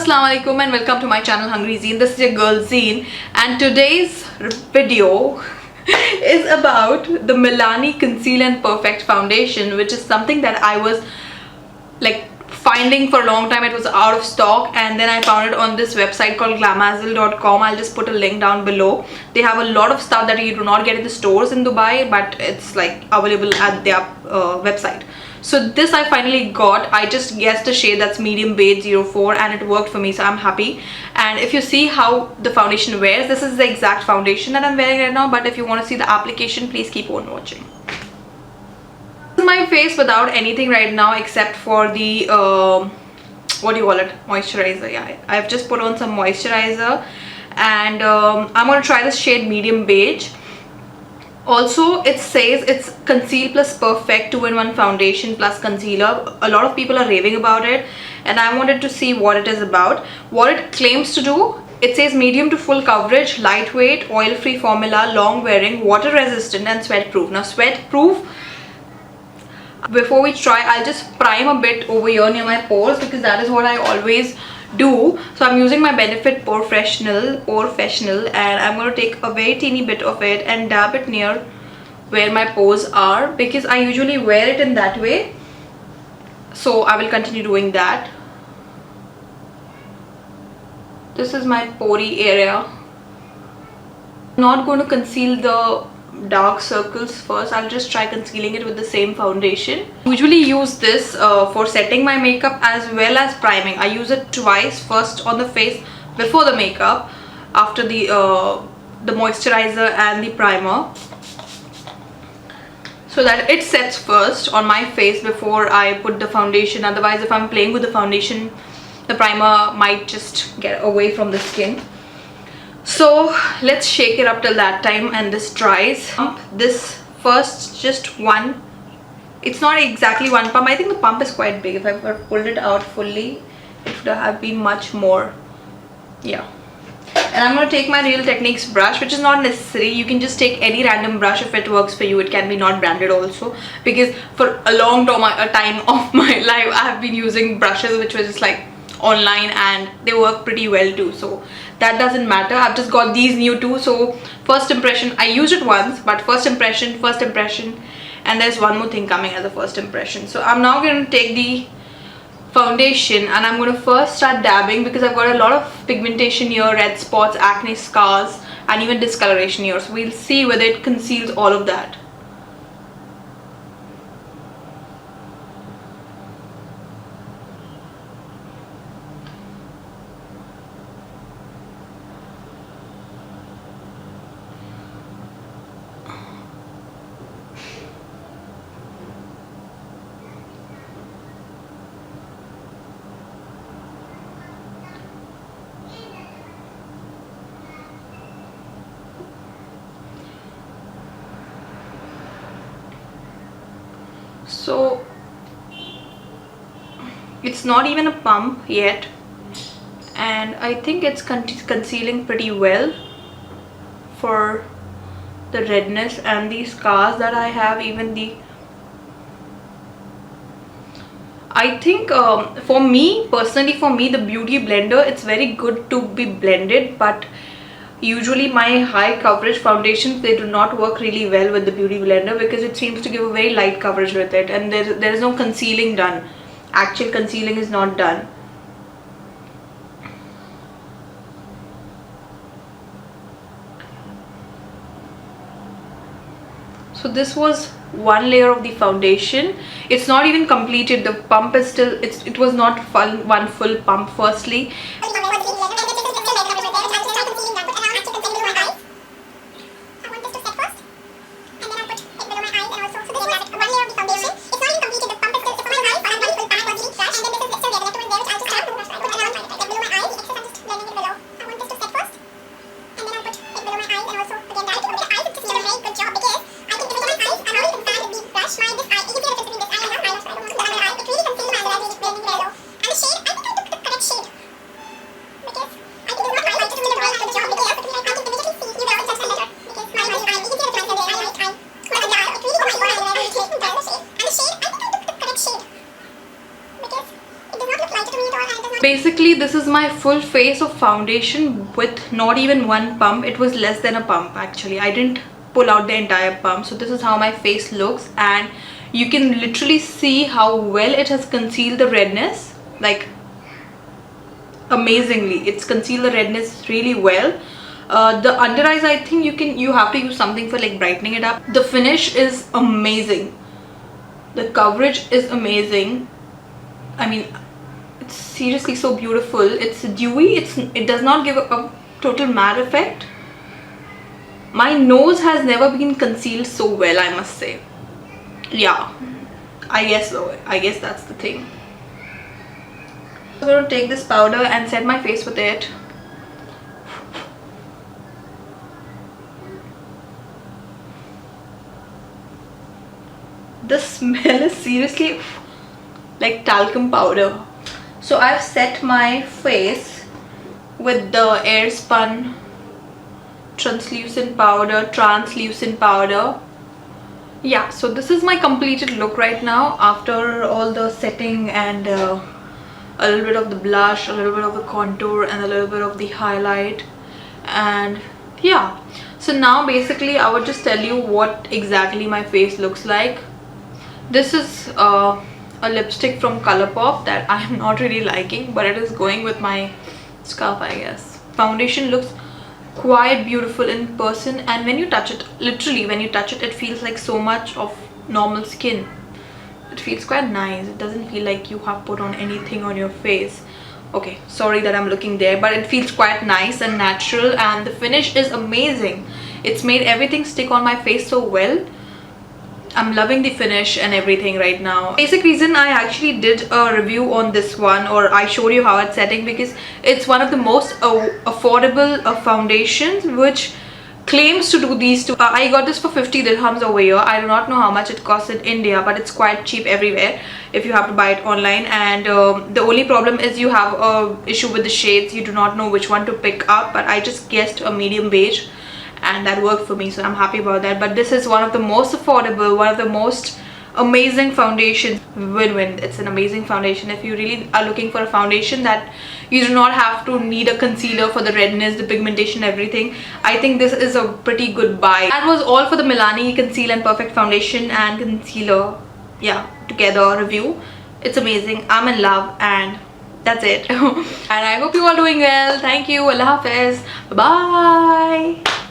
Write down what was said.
Assalamu alaikum and welcome to my channel HungryZeen. This is your girl Zeen and today's video is about the Milani Conceal and Perfect foundation, which is something that I was like finding for a long time. It was out of stock and then I found it on this website called glamazil.com. I'll just put a link down below. They have a lot of stuff that you do not get in the stores in Dubai, but it's like available at their website. So this I finally got. I just guessed a shade that's medium beige 04 and it worked for me, so I'm happy. And if you see how the foundation wears, this is the exact foundation that I'm wearing right now, but if you want to see the application, please keep on watching. This is my face without anything right now except for the what do you call it, moisturizer. Yeah, I've just put on some moisturizer and I'm going to try this shade medium beige. Also, it says it's Conceal plus Perfect 2-in-1 foundation plus concealer. A lot of people are raving about it and I wanted to see what it is about. What it claims to do, it says medium to full coverage, lightweight, oil-free formula, long wearing, water resistant and sweat proof. Now sweat proof, before we try, I'll just prime a bit over here near my pores because that is what I always do. So I'm using my Benefit Professional and I'm going to take a very teeny bit of it and dab it near where my pores are because I usually wear it in that way. So I will continue doing that. This is my porey area. I'm not going to conceal the dark circles first. I'll just try concealing it with the same foundation. I usually use this for setting my makeup as well as priming. I use it twice, first on the face before the makeup, after the moisturizer and the primer, so that it sets first on my face before I put the foundation. Otherwise, if I'm playing with the foundation, the primer might just get away from the skin. So let's shake it up till that time and this dries. Pump this first, just one. It's not exactly one pump. I think the pump is quite big. If I pulled it out fully, it would have been much more. Yeah. And I'm going to take my Real Techniques brush, which is not necessary. You can just take any random brush if it works for you. It can be not branded also, because for a long time of my life I have been using brushes which were just like online and they work pretty well too, so that doesn't matter. I've just got these new too. So first impression, I used it once, but first impression, and there's one more thing coming as a first impression. So I'm now going to take the foundation and I'm going to first start dabbing because I've got a lot of pigmentation here, red spots, acne scars and even discoloration here. So we'll see whether it conceals all of that. So it's not even a pump yet and I think it's concealing pretty well for the redness and the scars that I have. Even the I think for me personally, the beauty blender, it's very good to be blended, but usually my high coverage foundations, they do not work really well with the beauty blender because it seems to give a very light coverage with it and there is no concealing done. Actual concealing is not done. So this was one layer of the foundation. It's not even completed. The pump is still, it was not one full pump firstly. Basically, this is my full face of foundation with not even one pump. It was less than a pump actually. I didn't pull out the entire pump. So this is how my face looks, and you can literally see how well it has concealed the redness. Like, amazingly, it's concealed the redness really well. The under eyes, I think you have to use something for like brightening it up. The finish is amazing. The coverage is amazing. I mean, it's seriously so beautiful. It's dewy. It does not give a total matte effect. My nose has never been concealed so well, I must say. Yeah, I guess so. I guess that's the thing. I'm going to take this powder and set my face with it. The smell is seriously like talcum powder. So I've set my face with the Airspun translucent powder. Yeah, so this is my completed look right now after all the setting and a little bit of the blush, a little bit of the contour, and a little bit of the highlight. And yeah, so now basically I would just tell you what exactly my face looks like. This is a lipstick from Colourpop that I am not really liking, but it is going with my scarf, I guess. Foundation looks quite beautiful in person, and when you touch it, literally when you touch it, it feels like so much of normal skin. It feels quite nice. It doesn't feel like you have put on anything on your face. Okay, sorry that I'm looking there, but it feels quite nice and natural, and the finish is amazing. It's made everything stick on my face so well. I'm loving the finish and everything right now. Basic reason I actually did a review on this one, or I showed you how it's setting, because it's one of the most affordable foundations which claims to do these two. I got this for 50 dirhams over here. I do not know how much it costs in India, but it's quite cheap everywhere if you have to buy it online. And the only problem is you have a issue with the shades. You do not know which one to pick up, but I just guessed a medium beige, and that worked for me, so I'm happy about that. But this is one of the most affordable, one of the most amazing foundations. Win-win. It's an amazing foundation if you really are looking for a foundation that you do not have to need a concealer for the redness, the pigmentation, everything. I think this is a pretty good buy. That was all for the Milani Conceal and Perfect foundation and concealer, yeah, together review. It's amazing. I'm in love, and that's it. And I hope you all doing well. Thank you. Allah Hafiz. Bye bye.